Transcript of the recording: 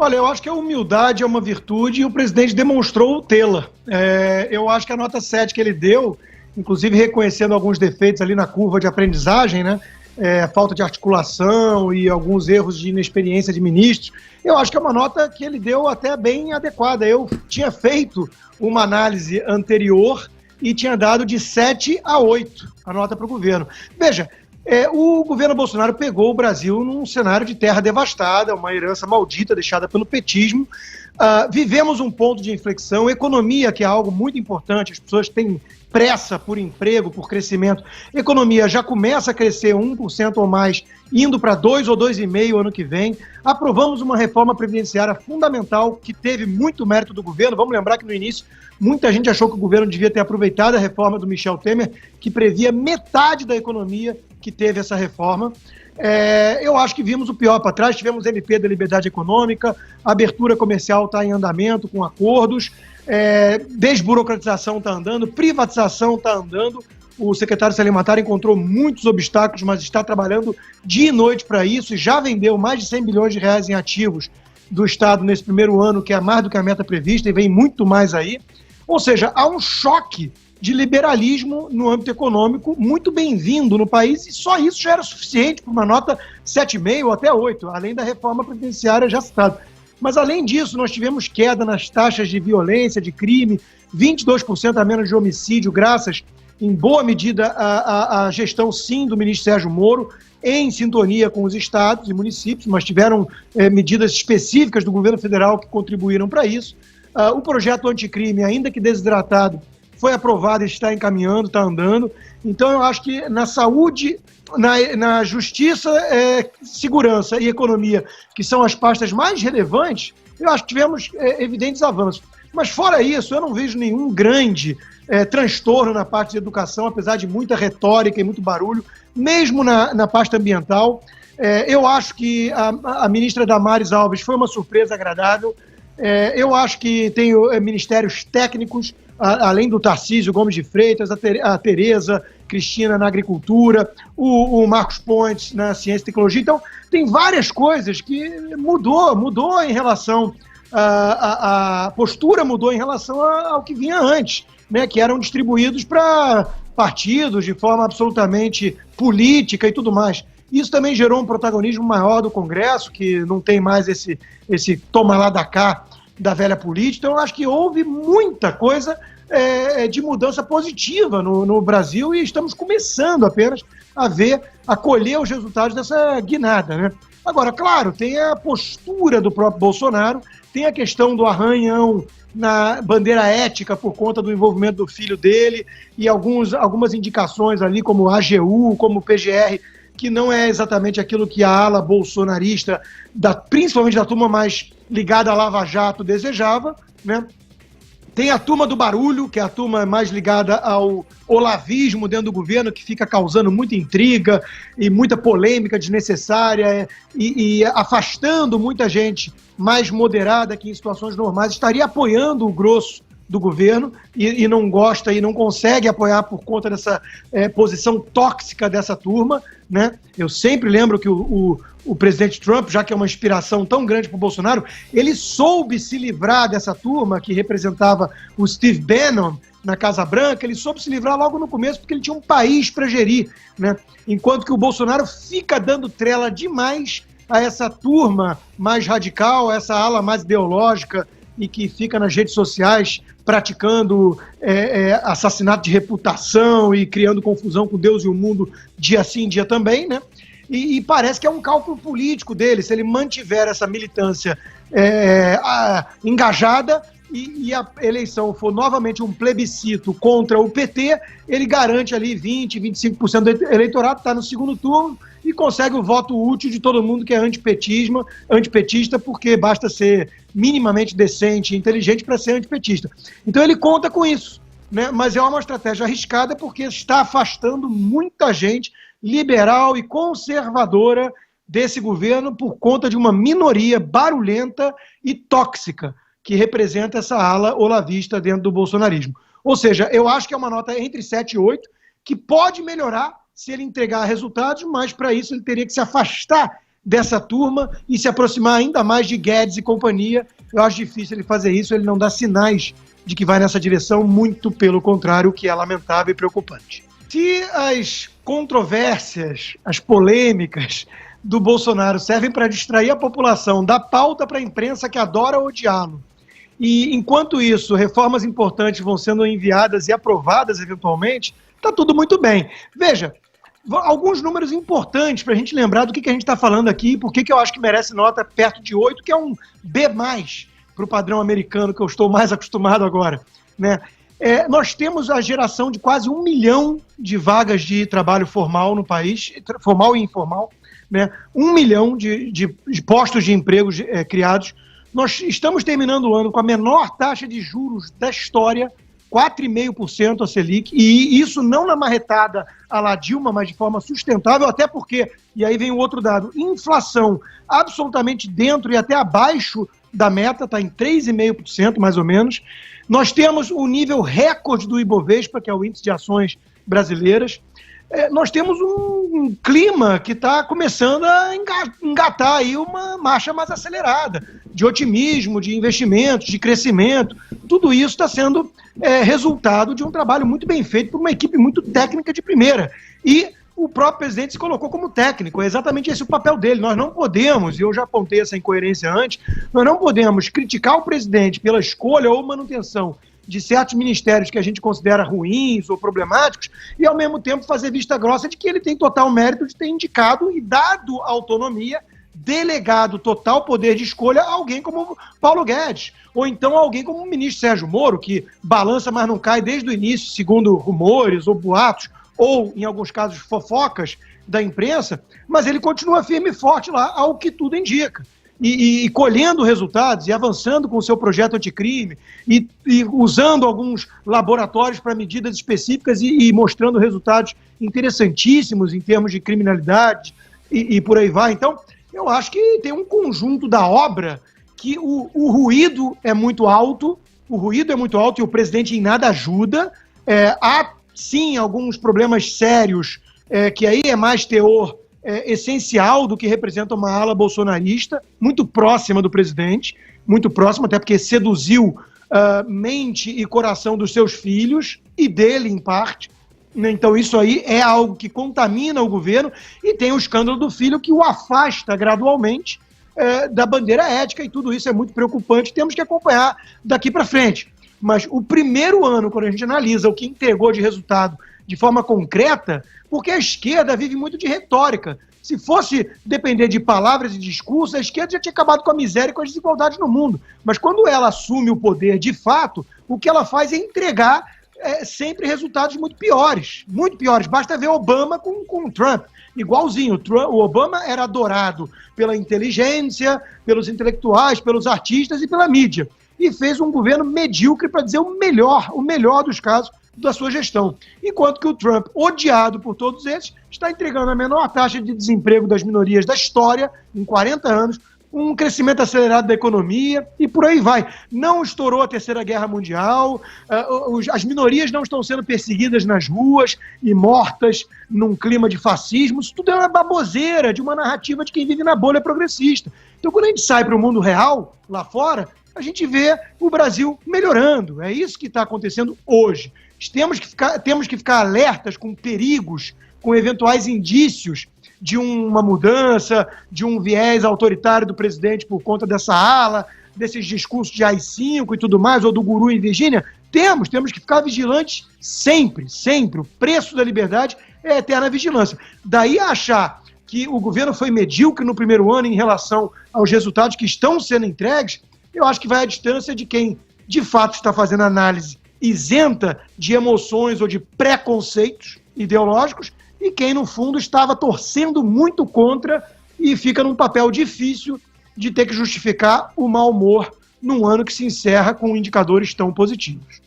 Olha, eu acho que a humildade é uma virtude e o presidente demonstrou tê-la. Eu acho que a nota 7 que ele deu, inclusive reconhecendo alguns defeitos ali na curva de aprendizagem, né? Falta de articulação e alguns erros de inexperiência de ministros, eu acho que é uma nota que ele deu até bem adequada. Eu tinha feito uma análise anterior e tinha dado de 7 a 8 a nota para o governo. Veja, o governo Bolsonaro pegou o Brasil num cenário de terra devastada, uma herança maldita deixada pelo petismo. Vivemos um ponto de inflexão, economia, que é algo muito importante, as pessoas têm pressa por emprego, por crescimento. Economia já começa a crescer 1% ou mais, indo para 2 ou 2,5% ano que vem. Aprovamos uma reforma previdenciária fundamental, que teve muito mérito do governo. Vamos lembrar que no início muita gente achou que o governo devia ter aproveitado a reforma do Michel Temer, que previa metade da economia que teve essa reforma. Eu acho que vimos o pior para trás, tivemos MP da liberdade econômica, a abertura comercial está em andamento com acordos, desburocratização está andando, privatização está andando. O secretário Salim Matar encontrou muitos obstáculos, mas está trabalhando dia e noite para isso e já vendeu mais de 100 bilhões de reais em ativos do Estado nesse primeiro ano, que é mais do que a meta prevista, e vem muito mais aí. Ou seja, há um choque de liberalismo no âmbito econômico muito bem-vindo no país, e só isso já era suficiente para uma nota 7,5 ou até 8, além da reforma previdenciária já citada. Mas, além disso, nós tivemos queda nas taxas de violência, de crime, 22% a menos de homicídio, graças, em boa medida, à gestão, sim, do ministro Sérgio Moro, em sintonia com os estados e municípios, mas tiveram medidas específicas do governo federal que contribuíram para isso. O projeto anticrime, ainda que desidratado, foi aprovado e está encaminhando, está andando. Então, eu acho que na saúde, na justiça, segurança e economia, que são as pastas mais relevantes, eu acho que tivemos evidentes avanços. Mas, fora isso, eu não vejo nenhum grande transtorno na parte de educação, apesar de muita retórica e muito barulho, mesmo na pasta ambiental. Eu acho que a ministra Damares Alves foi uma surpresa agradável. Eu acho que tem ministérios técnicos, além do Tarcísio Gomes de Freitas, a Tereza Cristina na agricultura, o Marcos Pontes na ciência e tecnologia. Então, tem várias coisas que mudou em relação, a postura mudou em relação ao que vinha antes, né, que eram distribuídos para partidos de forma absolutamente política e tudo mais. Isso também gerou um protagonismo maior do Congresso, que não tem mais esse toma lá da cá da velha política. Então, eu acho que houve muita coisa de mudança positiva no Brasil, e estamos começando apenas a colher os resultados dessa guinada, né? Agora, claro, tem a postura do próprio Bolsonaro, tem a questão do arranhão na bandeira ética por conta do envolvimento do filho dele e algumas indicações ali, como a AGU, como o PGR, que não é exatamente aquilo que a ala bolsonarista, principalmente da turma mais ligada à Lava Jato, desejava, né? Tem a turma do barulho, que é a turma mais ligada ao olavismo dentro do governo, que fica causando muita intriga e muita polêmica desnecessária e afastando muita gente mais moderada, que em situações normais estaria apoiando o grosso do governo e não gosta e não consegue apoiar por conta dessa posição tóxica dessa turma, né? Eu sempre lembro que o presidente Trump, já que é uma inspiração tão grande para o Bolsonaro, ele soube se livrar dessa turma que representava o Steve Bannon na Casa Branca. Ele soube se livrar logo no começo porque ele tinha um país para gerir, né? Enquanto que o Bolsonaro fica dando trela demais a essa turma mais radical, a essa ala mais ideológica e que fica nas redes sociais praticando assassinato de reputação e criando confusão com Deus e o mundo dia sim, dia também, né? E parece que é um cálculo político dele. Se ele mantiver essa militância engajada e a eleição for novamente um plebiscito contra o PT, ele garante ali 20%, 25% do eleitorado, está no segundo turno e consegue o voto útil de todo mundo que é antipetista, porque basta ser minimamente decente e inteligente para ser antipetista. Então ele conta com isso, né? Mas é uma estratégia arriscada porque está afastando muita gente liberal e conservadora desse governo por conta de uma minoria barulhenta e tóxica que representa essa ala olavista dentro do bolsonarismo. Ou seja, eu acho que é uma nota entre 7 e 8, que pode melhorar se ele entregar resultados, mas para isso ele teria que se afastar dessa turma e se aproximar ainda mais de Guedes e companhia. Eu acho difícil ele fazer isso, ele não dá sinais de que vai nessa direção, muito pelo contrário, o que é lamentável e preocupante. Se as controvérsias, as polêmicas do Bolsonaro servem para distrair a população da pauta para a imprensa que adora odiá-lo, e enquanto isso, reformas importantes vão sendo enviadas e aprovadas eventualmente, está tudo muito bem. Veja, alguns números importantes para a gente lembrar do que a gente está falando aqui e por que eu acho que merece nota perto de 8, que é um B+, para o padrão americano, que eu estou mais acostumado agora, né? Nós temos a geração de quase 1 milhão de vagas de trabalho formal no país, formal e informal, né? 1 milhão de postos de emprego criados. Nós estamos terminando o ano com a menor taxa de juros da história, 4,5% a Selic, e isso não na marretada à la Dilma, mas de forma sustentável, até porque, e aí vem o outro dado, inflação absolutamente dentro e até abaixo da meta, está em 3,5% mais ou menos. Nós temos o nível recorde do Ibovespa, que é o índice de ações brasileiras. Nós temos um clima que está começando a engatar aí uma marcha mais acelerada, de otimismo, de investimentos, de crescimento. Tudo isso está sendo resultado de um trabalho muito bem feito por uma equipe muito técnica de primeira. E o próprio presidente se colocou como técnico, é exatamente esse o papel dele. Nós não podemos, e eu já apontei essa incoerência antes, nós não podemos criticar o presidente pela escolha ou manutenção de certos ministérios que a gente considera ruins ou problemáticos e, ao mesmo tempo, fazer vista grossa de que ele tem total mérito de ter indicado e dado autonomia, delegado total poder de escolha a alguém como Paulo Guedes, ou então alguém como o ministro Sérgio Moro, que balança, mas não cai desde o início, segundo rumores ou boatos, ou, em alguns casos, fofocas da imprensa, mas ele continua firme e forte lá, ao que tudo indica. E colhendo resultados e avançando com o seu projeto anticrime e usando alguns laboratórios para medidas específicas e mostrando resultados interessantíssimos em termos de criminalidade e por aí vai. Então, eu acho que tem um conjunto da obra que o ruído é muito alto, e o presidente em nada ajuda. Há, sim, alguns problemas sérios, que aí é mais teor essencial do que representa uma ala bolsonarista, muito próxima do presidente, muito próxima, até porque seduziu mente e coração dos seus filhos, e dele, em parte. Então isso aí é algo que contamina o governo, e tem o escândalo do filho que o afasta gradualmente da bandeira ética, e tudo isso é muito preocupante, temos que acompanhar daqui para frente. Mas o primeiro ano, quando a gente analisa o que entregou de resultado de forma concreta, porque a esquerda vive muito de retórica. Se fosse depender de palavras e discursos, a esquerda já tinha acabado com a miséria e com as desigualdades no mundo. Mas quando ela assume o poder de fato, o que ela faz é entregar sempre resultados muito piores. Muito piores. Basta ver Obama com Trump. Igualzinho. O Obama era adorado pela inteligência, pelos intelectuais, pelos artistas e pela mídia. E fez um governo medíocre, para dizer o melhor dos casos, da sua gestão. Enquanto que o Trump, odiado por todos eles, está entregando a menor taxa de desemprego das minorias da história, em 40 anos, um crescimento acelerado da economia e por aí vai. Não estourou a Terceira Guerra Mundial, as minorias não estão sendo perseguidas nas ruas e mortas num clima de fascismo. Isso tudo é uma baboseira de uma narrativa de quem vive na bolha progressista. Então, quando a gente sai para o mundo real, lá fora, a gente vê o Brasil melhorando. É isso que está acontecendo hoje. Temos que ficar alertas com perigos, com eventuais indícios de uma mudança, de um viés autoritário do presidente por conta dessa ala, desses discursos de AI-5 e tudo mais, ou do guru em Virgínia. Temos que ficar vigilantes sempre, sempre. O preço da liberdade é a eterna vigilância. Daí a achar que o governo foi medíocre no primeiro ano em relação aos resultados que estão sendo entregues, eu acho que vai à distância de quem, de fato, está fazendo análise isenta de emoções ou de preconceitos ideológicos e quem, no fundo, estava torcendo muito contra e fica num papel difícil de ter que justificar o mau humor num ano que se encerra com indicadores tão positivos.